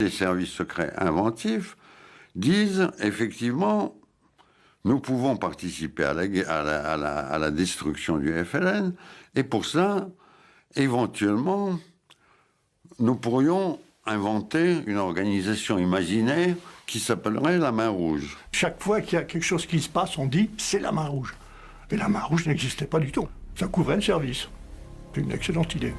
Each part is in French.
Les services secrets inventifs disent effectivement, nous pouvons participer à la destruction du FLN, et pour ça, éventuellement, nous pourrions inventer une organisation imaginaire qui s'appellerait la Main Rouge. Chaque fois qu'il y a quelque chose qui se passe, on dit c'est la Main Rouge. Et la Main Rouge n'existait pas du tout. Ça couvrait le service. C'est une excellente idée.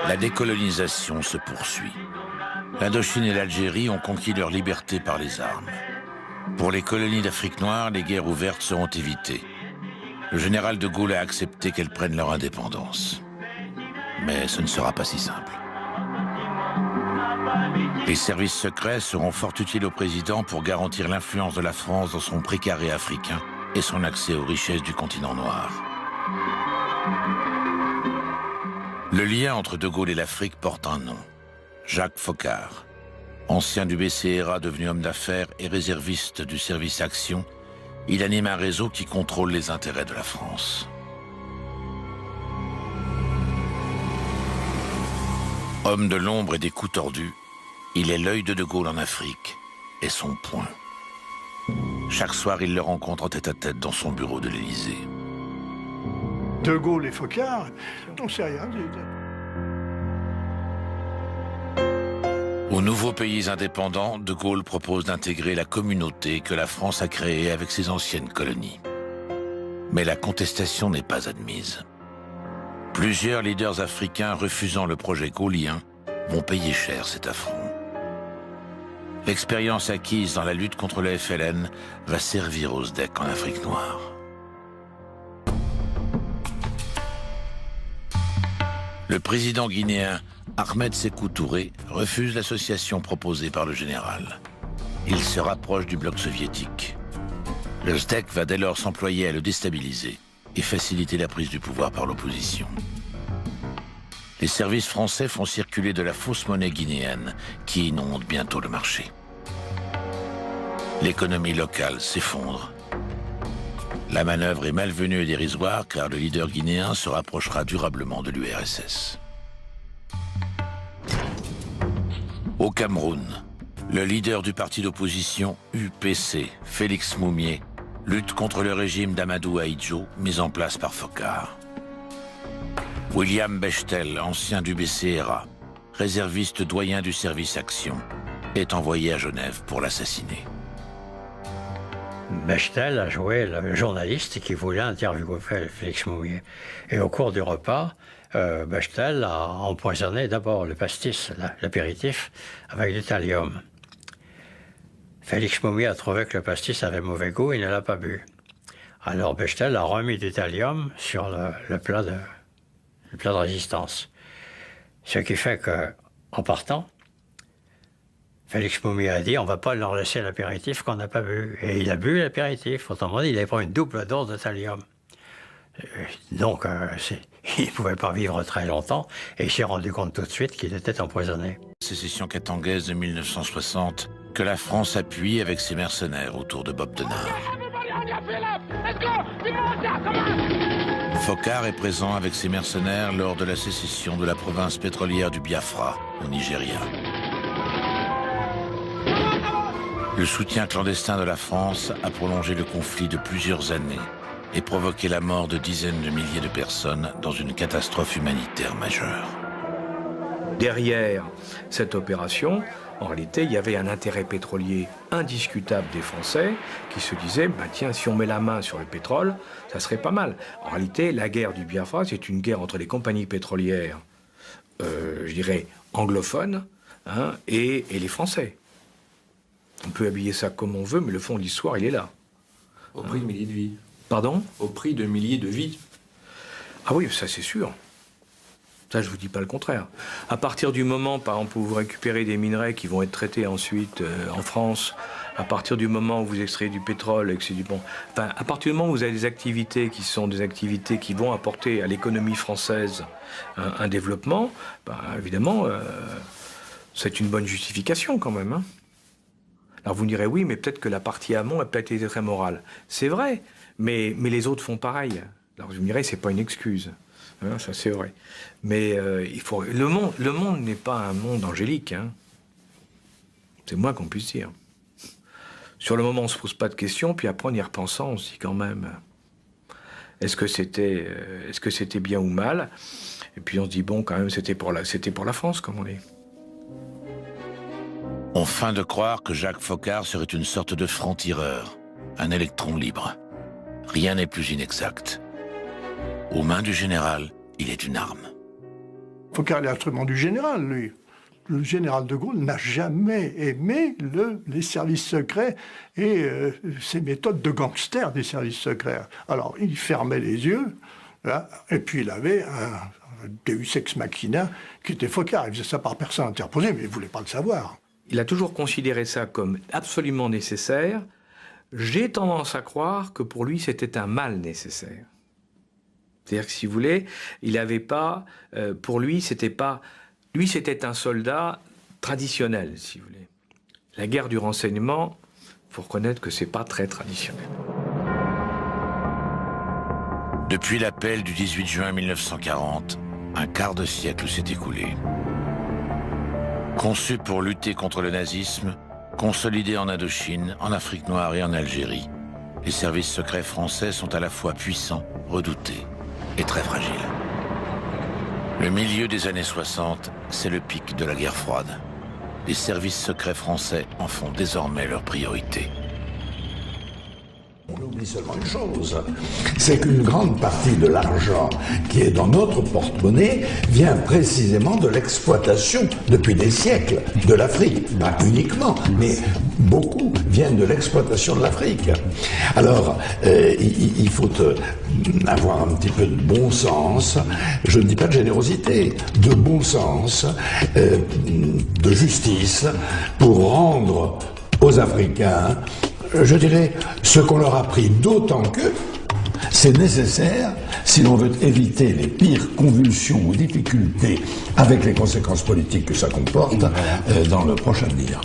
La décolonisation se poursuit. L'Indochine et l'Algérie ont conquis leur liberté par les armes. Pour les colonies d'Afrique noire, les guerres ouvertes seront évitées. Le général de Gaulle a accepté qu'elles prennent leur indépendance. Mais ce ne sera pas si simple. Les services secrets seront fort utiles au président pour garantir l'influence de la France dans son précaré africain et son accès aux richesses du continent noir. Le lien entre De Gaulle et l'Afrique porte un nom. Jacques Foccart, ancien du BCRA devenu homme d'affaires et réserviste du service Action, il anime un réseau qui contrôle les intérêts de la France. Homme de l'ombre et des coups tordus, il est l'œil de Gaulle en Afrique et son poing. Chaque soir, il le rencontre en tête-à-tête dans son bureau de l'Élysée. De Gaulle et Foccart, on ne sait rien. Aux nouveaux pays indépendants, De Gaulle propose d'intégrer la communauté que la France a créée avec ses anciennes colonies. Mais la contestation n'est pas admise. Plusieurs leaders africains refusant le projet gaullien vont payer cher cet affront. L'expérience acquise dans la lutte contre le FLN va servir aux SDEC en Afrique noire. Le président guinéen Ahmed Sékou Touré refuse l'association proposée par le général. Il se rapproche du bloc soviétique. Le SDEC va dès lors s'employer à le déstabiliser et faciliter la prise du pouvoir par l'opposition. Les services français font circuler de la fausse monnaie guinéenne qui inonde bientôt le marché. L'économie locale s'effondre. La manœuvre est malvenue et dérisoire car le leader guinéen se rapprochera durablement de l'URSS. Au Cameroun, le leader du parti d'opposition UPC, Félix Moumié, lutte contre le régime d'Amadou Ahidjo mis en place par Foccart. William Bechtel, ancien du BCRA, réserviste doyen du service Action, est envoyé à Genève pour l'assassiner. Bechtel a joué le journaliste qui voulait interviewer Félix Moumié. Et au cours du repas, Bechtel a empoisonné d'abord le pastis, l'apéritif, avec du thallium. Félix Moumié a trouvé que le pastis avait mauvais goût et ne l'a pas bu. Alors Bechtel a remis du thallium sur le plat de résistance. Ce qui fait qu'en partant, Félix Moumié a dit on ne va pas leur laisser l'apéritif qu'on n'a pas bu. Et il a bu l'apéritif. Autrement dit, il avait pris une double dose de thallium. Donc, il ne pouvait pas vivre très longtemps et il s'est rendu compte tout de suite qu'il était empoisonné. Sécession katangaise de 1960 que la France appuie avec ses mercenaires autour de Bob Denard. Foccart est présent avec ses mercenaires lors de la sécession de la province pétrolière du Biafra, au Nigeria. Le soutien clandestin de la France a prolongé le conflit de plusieurs années et provoqué la mort de dizaines de milliers de personnes dans une catastrophe humanitaire majeure. Derrière cette opération, en réalité, il y avait un intérêt pétrolier indiscutable des Français qui se disaient tiens, si on met la main sur le pétrole, ça serait pas mal. En réalité, la guerre du Biafra, c'est une guerre entre les compagnies pétrolières, je dirais, anglophones, et les Français. On peut habiller ça comme on veut, mais le fond de l'histoire, il est là. Au prix de milliers de vies. Pardon? Au prix de milliers de vies. Ah oui, ça c'est sûr. Ça, je vous dis pas le contraire. À partir du moment, par exemple, où vous récupérez des minerais qui vont être traités ensuite en France, à partir du moment où vous extrayez du pétrole et que c'est du bon... Enfin, à partir du moment où vous avez des activités qui sont des activités qui vont apporter à l'économie française un développement, évidemment, c'est une bonne justification quand même, hein. Alors vous me direz, oui, mais peut-être que la partie amont a peut-être été très morale. C'est vrai, mais les autres font pareil. Alors vous me direz, c'est pas une excuse. Hein, ça c'est vrai. Mais le monde n'est pas un monde angélique. Hein. C'est moins qu'on puisse dire. Sur le moment, on ne se pose pas de questions, puis après, en y repensant, on se dit quand même, est-ce que c'était bien ou mal? Et puis on se dit, bon, quand même, c'était pour la France, comme on dit. On feint de croire que Jacques Foccart serait une sorte de franc-tireur, un électron libre. Rien n'est plus inexact. Aux mains du général, il est une arme. Foccart est l'instrument du général, lui. Le général de Gaulle n'a jamais aimé les services secrets et ces méthodes de gangster des services secrets. Alors, il fermait les yeux, là, et puis il avait un Deus ex machina qui était Foccart. Il faisait ça par personne interposée, mais il ne voulait pas le savoir. Il a toujours considéré ça comme absolument nécessaire. J'ai tendance à croire que pour lui, c'était un mal nécessaire. C'est-à-dire que, si vous voulez, il n'avait pas... pour lui, c'était pas... Lui, c'était un soldat traditionnel, si vous voulez. La guerre du renseignement, il faut reconnaître que c'est pas très traditionnel. Depuis l'appel du 18 juin 1940, un quart de siècle s'est écoulé. Conçu pour lutter contre le nazisme, consolidé en Indochine, en Afrique noire et en Algérie, les services secrets français sont à la fois puissants, redoutés et très fragiles. Le milieu des années 60, c'est le pic de la guerre froide. Les services secrets français en font désormais leur priorité. On oublie seulement une chose, c'est qu'une grande partie de l'argent qui est dans notre porte-monnaie vient précisément de l'exploitation, depuis des siècles, de l'Afrique. Pas uniquement, mais beaucoup viennent de l'exploitation de l'Afrique. Alors, il faut avoir un petit peu de bon sens, je ne dis pas de générosité, de bon sens, de justice, pour rendre aux Africains, je dirais, ce qu'on leur a pris, d'autant que c'est nécessaire si l'on veut éviter les pires convulsions ou difficultés avec les conséquences politiques que ça comporte dans le prochain avenir.